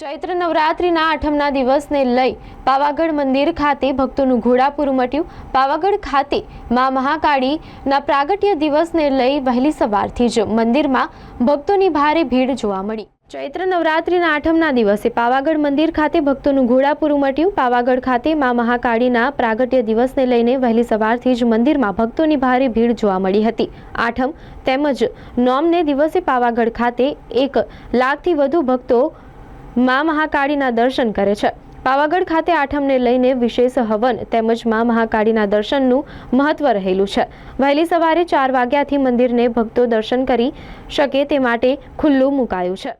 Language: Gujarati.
ચૈત્ર નવરાત્રિના આઠમના દિવસને લઈ પાવાગઢ મંદિર ખાતે ભક્તોનું ઘોડાપુર ઉમટ્યું। પાવાગઢ ખાતે મા મહાકાળીના પ્રાગટ્ય દિવસને લઈ વહેલી સવારથી જ મંદિરમાં ભક્તોની ભારે ભીડ જોવા મળી। ચૈત્ર નવરાત્રિના આઠમના દિવસે પાવાગઢ મંદિર ખાતે ભક્તોનું ઘોડાપુર ઉમટ્યું। પાવાગઢ ખાતે મા મહાકાળીના પ્રાગટ્ય દિવસને લઈને વહેલી સવારથી જ મંદિરમાં ભક્તોની ભારે ભીડ જોવા મળી હતી। આઠમ તેમજ નોમને દિવસે પાવાગઢ ખાતે 1 લાખથી વધુ ભક્તો મા મહાકાળીના દર્શન કરે છે। પાવાગઢ ખાતે આઠમને લઈને વિશેષ હવન તેમજ મા મહાકાળીના દર્શનનું મહત્વ રહેલું છે। વહેલી સવારે 4 વાગ્યાથી મંદિરને ભક્તો દર્શન કરી શકે તે માટે ખુલ્લું મુકાયું છે।